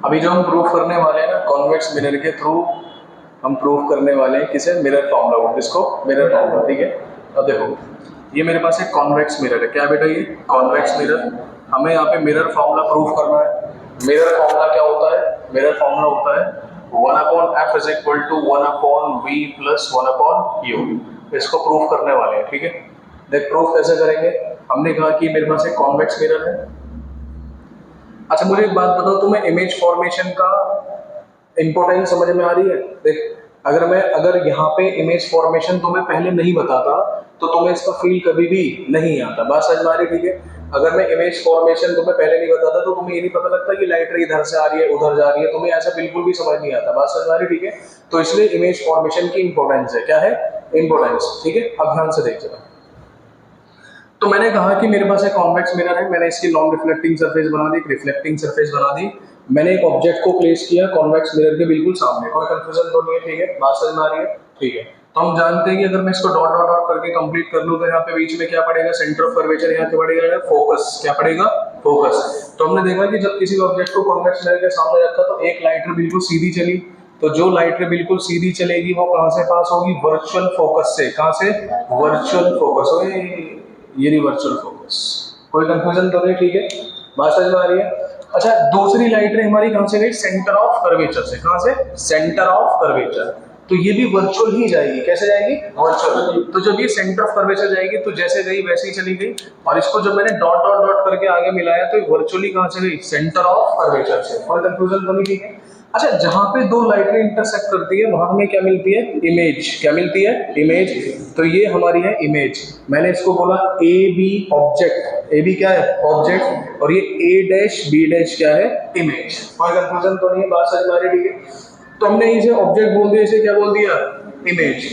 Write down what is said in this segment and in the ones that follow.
अभी जो हम प्रूफ करने वाले हैं ना, कॉन्वेक्स मिरर के थ्रू हम प्रूफ करने वाले हैं किसे, मिरर फॉर्मूला को। किसको? Mirror formula. ठीक है, अब देखो ये मेरे पास एक कॉन्वेक्स मिरर है। क्या बेटा? ये कॉन्वेक्स मिरर। हमें यहाँ पे मिरर फॉर्मूला प्रूफ करना है। मिरर फॉर्मूला क्या होता है? मिरर फॉर्मूला होता है 1/f is equal to 1/v plus 1/u। इसको प्रूफ करने वाले हैं। ठीक है, देख प्रूफ कैसे करेंगे। हमने कहा कि मेरे पास एक कॉन्वेक्स मिरर है। अच्छा मुझे एक बात बताओ, तुम्हें इमेज फॉर्मेशन का इंपॉर्टेंस समझ में आ रही है? देख अगर यहाँ पे इमेज फॉर्मेशन तुम्हें पहले नहीं बताता तो तुम्हें इसका फील कभी भी नहीं आता। बात समझ में आ रही? ठीक है, अगर मैं इमेज फॉर्मेशन तुम्हें पहले नहीं बताता तो तुम्हें ये नहीं पता लगता कि लाइट रे इधर से आ रही है उधर जा रही है, तुम्हें ऐसा बिल्कुल भी समझ नहीं आता। बात समझ में आ रही? ठीक है, तो इसलिए इमेज फॉर्मेशन की इंपॉर्टेंस है। क्या है? इंपॉर्टेंस। ठीक है, अब ध्यान से देख जरा। तो मैंने कहा कि मेरे पास एक कॉन्वेक्स मिरर है, मैंने इसकी नॉन रिफ्लेक्टिंग सरफेस बना दी, एक रिफ्लेक्टिंग सरफेस बना दी। मैंने एक ऑब्जेक्ट को प्लेस किया कॉन्वेक्स मिरर के बिल्कुल सामने। कोई कंफ्यूजन तो नहीं है? ठीक है, बात समझ में आ रही है? ठीक है, तो हम जानते हैं कि अगर मैं इसको डॉट डॉट डॉट करके कंप्लीट कर लूं तो यहाँ पे बीच में क्या पड़ेगा? Centre of curvature. यहाँ पे पड़ेगा फोकस। क्या पड़ेगा? फोकस। तो हमने देखा कि जब किसी ऑब्जेक्ट को कॉन्वेक्स मिरर के सामने रखा तो एक लाइट रे बिल्कुल सीधी चली, तो जो लाइट रे बिल्कुल सीधी चलेगी वो कहां से पास होगी? वर्चुअल फोकस से। कहां से? Virtual focus. ये नहीं वर्चुअल फोकस। कोई कंफ्यूजन तो नहीं? ठीक है, बात समझ में आ रही है? अच्छा दूसरी लाइट रे हमारी कहां से गई? सेंटर ऑफ कर्वेचर से। कहां से? Centre of curvature. तो ये भी वर्चुअल ही जाएगी। कैसे जाएगी? वर्चुअल। तो जब ये सेंटर ऑफ कर्वेचर जाएगी तो जैसे गई वैसे ही चली गई, और इसको जब मैंने डॉट डॉट डॉट करके आगे मिलाया तो वर्चुअली कहां से गई? सेंटर ऑफ कर्वेचर से। कोई कंफ्यूजन तो नहीं? ठीक है, अच्छा जहां पे दो लाइटें इंटरसेक्ट करती है वहां हमें क्या मिलती है? इमेज। क्या मिलती है? इमेज। तो ये हमारी है इमेज। मैंने इसको बोला A B object. A B क्या है? ऑब्जेक्ट। और ये ए डैश बी डैश क्या है? इमेज। कोई कंफ्यूजन तो नहीं है? बात समझ में आ रही है? ठीक है, तो हमने इसे ऑब्जेक्ट बोल दिया, इसे क्या बोल दिया? इमेज।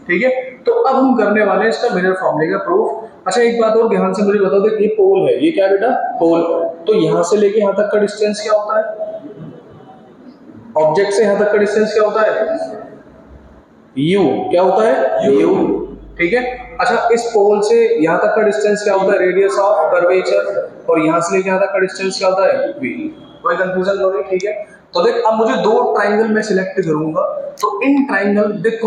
ठीक है, तो अब हम करने वाले हैं इसका मिरर फॉर्मूले का प्रूफ। अच्छा एक बात और ध्यान से मुझे बता दो, ये पोल है, ये क्या बेटा? पोल। तो यहां से लेके यहां तक का डिस्टेंस क्या होता है? ऑब्जेक्ट से यहां तक का डिस्टेंस क्या होता है? यू। क्या होता है? यू। ठीक है, अच्छा इस पोल से यहां तक का डिस्टेंस क्या होता है? Radius of curvature. और यहां से लेके यहां तक का डिस्टेंस क्या होता है? वी। कोई कंफ्यूजन तो नहीं? ठीक है, तो देख अब मुझे दो ट्राइंगल में सिलेक्ट करूंगा, तो इन ट्राइंगल देख